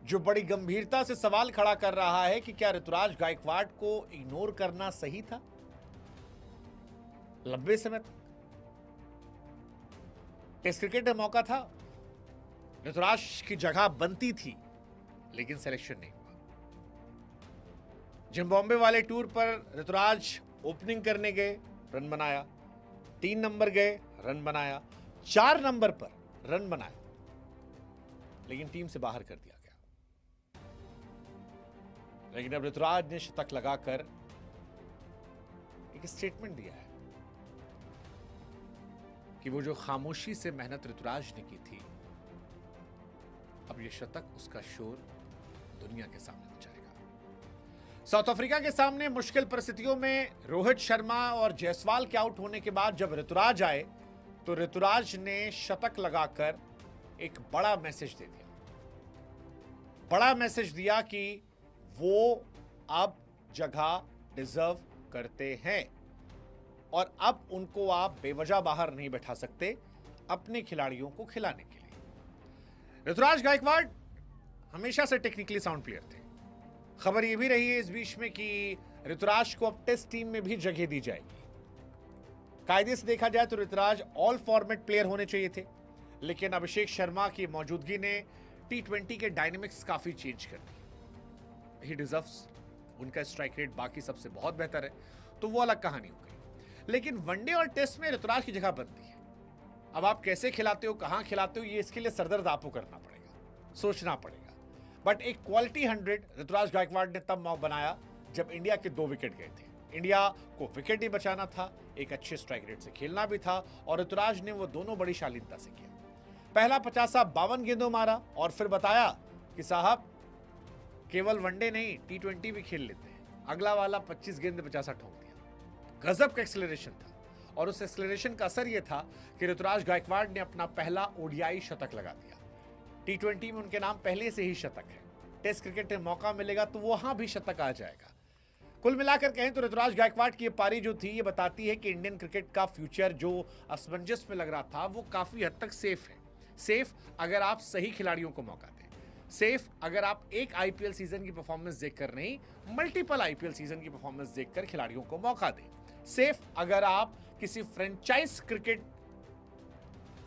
जो बड़ी गंभीरता से सवाल खड़ा कर रहा है कि क्या ऋतुराज गायकवाड़ को इग्नोर करना सही था लंबे समय तक। टेस्ट क्रिकेट में मौका था, ऋतुराज की जगह बनती थी, लेकिन सिलेक्शन नहीं हुआ। जिम्बाब्वे वाले टूर पर ऋतुराज ओपनिंग करने गए, रन बनाया। 3 नंबर गए, रन बनाया। 4 नंबर पर रन बनाया, लेकिन टीम से बाहर कर दिया गया। लेकिन अब ऋतुराज ने शतक लगाकर एक स्टेटमेंट दिया है कि वो जो खामोशी से मेहनत ऋतुराज ने की थी, अब ये शतक उसका शोर दुनिया के सामने मचाएगा। साउथ अफ्रीका के सामने मुश्किल परिस्थितियों में रोहित शर्मा और जायसवाल के आउट होने के बाद जब ऋतुराज आए तो ऋतुराज ने शतक लगाकर एक बड़ा मैसेज दे दिया। बड़ा मैसेज दिया कि वो अब जगह डिजर्व करते हैं और अब उनको आप बेवजह बाहर नहीं बैठा सकते अपने खिलाड़ियों को खिलाने के लिए। ऋतुराज गायकवाड़ हमेशा से टेक्निकली साउंड प्लेयर थे। खबर यह भी रही है इस बीच में कि ऋतुराज को अब टेस्ट टीम में भी जगह दी जाएगी। कायदे से देखा जाए तो ऋतुराज ऑल फॉर्मेट प्लेयर होने चाहिए थे, लेकिन अभिषेक शर्मा की मौजूदगी ने T20 के डायनेमिक्स काफी चेंज कर दिए। ही डिजर्व्स, उनका स्ट्राइक रेट बाकी सबसे बहुत बेहतर है, तो वो अलग कहानी हो गई। लेकिन वनडे और टेस्ट में ऋतुराज की जगह बनती है। अब आप कैसे खिलाते हो, कहां खिलाते हो, ये इसके लिए सरदर्द आपको करना पड़ेगा, सोचना पड़ेगा। बट एक क्वालिटी 100 ऋतुराज गायकवाड़ ने तब बनाया जब इंडिया के 2 विकेट गए थे। इंडिया को विकेट ही बचाना था, एक अच्छे स्ट्राइक रेट से खेलना भी था, और ऋतुराज ने वो दोनों बड़ी शालीनता से किया। पहला 52 गेंदों मारा और फिर बताया कि साहब केवल वनडे नहीं, T20 भी खेल लेते हैं। अगला वाला 25 गेंद 50 ठोक दिया। गजब का एक्सेलरेशन था, और उस एक्सेलरेशन का असर यह था कि ऋतुराज गायकवाड़ ने अपना पहला ODI शतक लगा दिया। T20 में उनके नाम पहले से ही शतक है। टेस्ट क्रिकेट में मौका मिलेगा तो वहां भी शतक आ जाएगा। कुल मिलाकर कहें तो ऋतुराज गायकवाड़ की ये पारी जो थी, ये बताती है कि इंडियन क्रिकेट का फ्यूचर जो असमंजस में लग रहा था, वो काफी हद तक सेफ है। सेफ अगर आप सही खिलाड़ियों को मौका दें, सेफ अगर आप एक IPL सीजन की परफॉर्मेंस देखकर नहीं, मल्टीपल IPL सीजन की परफॉर्मेंस देखकर खिलाड़ियों को मौका दें। सेफ अगर आप किसी फ्रेंचाइज क्रिकेट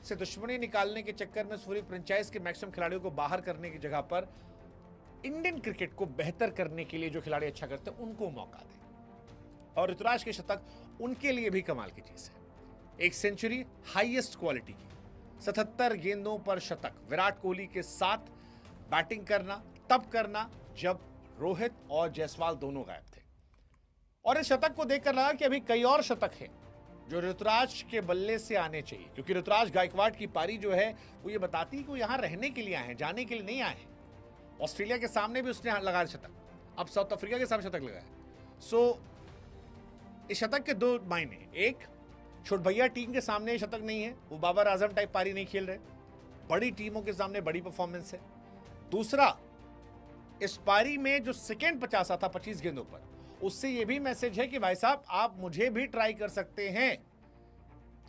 से दुश्मनी निकालने के चक्कर में पूरी फ्रेंचाइज के मैक्सिमम खिलाड़ियों को बाहर करने की जगह पर इंडियन क्रिकेट को बेहतर करने के लिए जो खिलाड़ी अच्छा करते हैं उनको मौका दें। और ऋतुराज के शतक उनके लिए भी कमाल की चीज है। एक सेंचुरी हाईएस्ट क्वालिटी की, 77 गेंदों पर शतक। विराट कोहली के साथ बैटिंग करना तब करना जब रोहित और जायसवाल दोनों गायब थे। और इस शतक को देखकर लगा कि अभी कई और शतक हैं जो ऋतुराज के बल्ले से आने चाहिए, क्योंकि ऋतुराज गायकवाड़ की पारी जो है वो ये बताती है कि वो यहां रहने के लिए आए हैं, जाने के लिए नहीं आए हैं। ऑस्ट्रेलिया के सामने भी उसने लगाया शतक, अब साउथ अफ्रीका के सामने शतक लगाया। सो इस शतक के 2 मायने। एक, छोट भैया टीम के सामने शतक नहीं है, वो बाबर आजम टाइप पारी नहीं खेल रहे, बड़ी टीमों के सामने बड़ी परफॉर्मेंस है। दूसरा, इस पारी में जो सेकेंड 50 था 25 गेंदों पर, उससे यह भी मैसेज है कि भाई साहब आप मुझे भी ट्राई कर सकते हैं।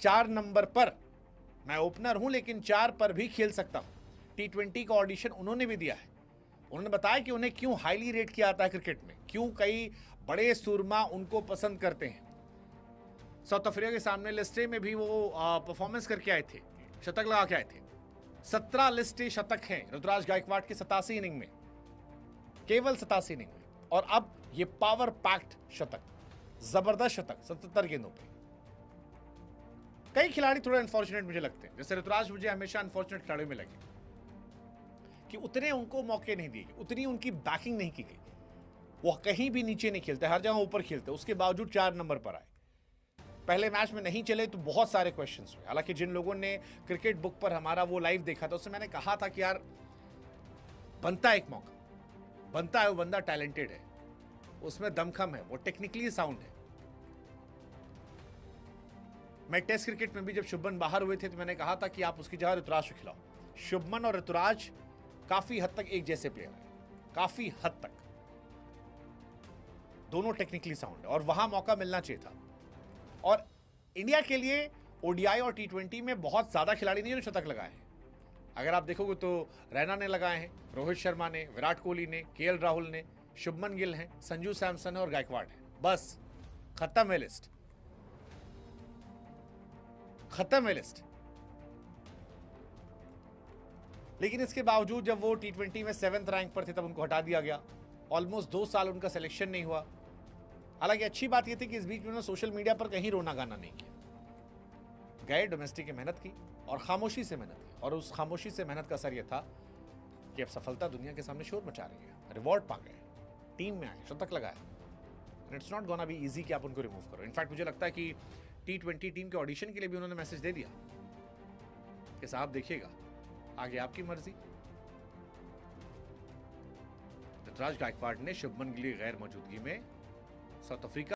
4 नंबर पर मैं ओपनर हूं, लेकिन 4 पर भी खेल सकता हूं। T20 का ऑडिशन उन्होंने भी दिया है। उन्होंने बताया कि उन्हें क्यों हाईली रेट किया जाता है क्रिकेट में, क्यों कई बड़े सूरमा उनको पसंद करते हैं। साउथ अफ्रीका के सामने लिस्टे में भी वो परफॉर्मेंस करके आए थे, शतक लगा के आए थे। 17 लिस्टे शतक हैं ऋतुराज गायकवाड़ की 87 इनिंग में, केवल 87 इनिंग में। और अब ये पावर पैक्ड शतक, जबरदस्त शतक 77 गेंदों पे। कई खिलाड़ी थोड़े अनफॉर्चुनेट मुझे लगते हैं, जैसे ऋतुराज मुझे हमेशा अनफॉर्चुनेट खिलाड़ियों में लगे कि उतने उनको मौके नहीं दिए गए, उतनी उनकी बैकिंग नहीं की गई। वो कहीं भी नीचे नहीं खेलते, हर जगह ऊपर खेलते, उसके बावजूद 4 नंबर पर आए। पहले मैच में नहीं चले तो बहुत सारे क्वेश्चंस हुए। हालांकि जिन लोगों ने क्रिकेट बुक पर हमारा वो लाइव देखा था, उससे मैंने कहा था कि यार बनता है एक मौका, बनता है, वो बंदा टैलेंटेड है, उसमें दमखम है, वो टेक्निकली साउंड है। मैं टेस्ट क्रिकेट में भी जब शुभमन बाहर हुए थे तो मैंने कहा था कि आप उसकी जगह ऋतुराज को खिलाओ। शुभमन और ऋतुराज काफी हद तक एक जैसे प्लेयर है, काफी हद तक दोनों टेक्निकली साउंड है, और वहां मौका मिलना चाहिए था। और इंडिया के लिए ODI और T20 में बहुत ज्यादा खिलाड़ी नहीं जो शतक लगाए हैं। अगर आप देखोगे तो रैना ने लगाए हैं, रोहित शर्मा ने, विराट कोहली ने, केएल राहुल ने, शुभमन गिल हैं, संजू सैमसन है और गायकवाड है। बस खत्म है लिस्ट, खत्म है लिस्ट। लेकिन इसके बावजूद जब वो T20 में 7th रैंक पर थे तब उनको हटा दिया गया। ऑलमोस्ट 2 साल उनका सिलेक्शन नहीं हुआ। हालांकि अच्छी बात यह थी कि इस बीच में उन्होंने सोशल मीडिया पर कहीं रोना गाना नहीं किया। गए, डोमेस्टिक की मेहनत की और खामोशी से मेहनत की, और उस खामोशी से मेहनत का असर यह था कि अब सफलता दुनिया के सामने शोर मचा रही है। रिवॉर्ड पा गए, टीम में आए, शतक लगाया। And it's not gonna be easy कि आप उनको रिमूव करो। इनफैक्ट मुझे लगता है कि T20 टीम के ऑडिशन के लिए भी उन्होंने मैसेज दे दिया कि साहब देखिएगा, आगे आपकी मर्जी। ऋतुराज गायकवाड ने शुभमन गिल की गैर मौजूदगी में साउथ अफ्रीका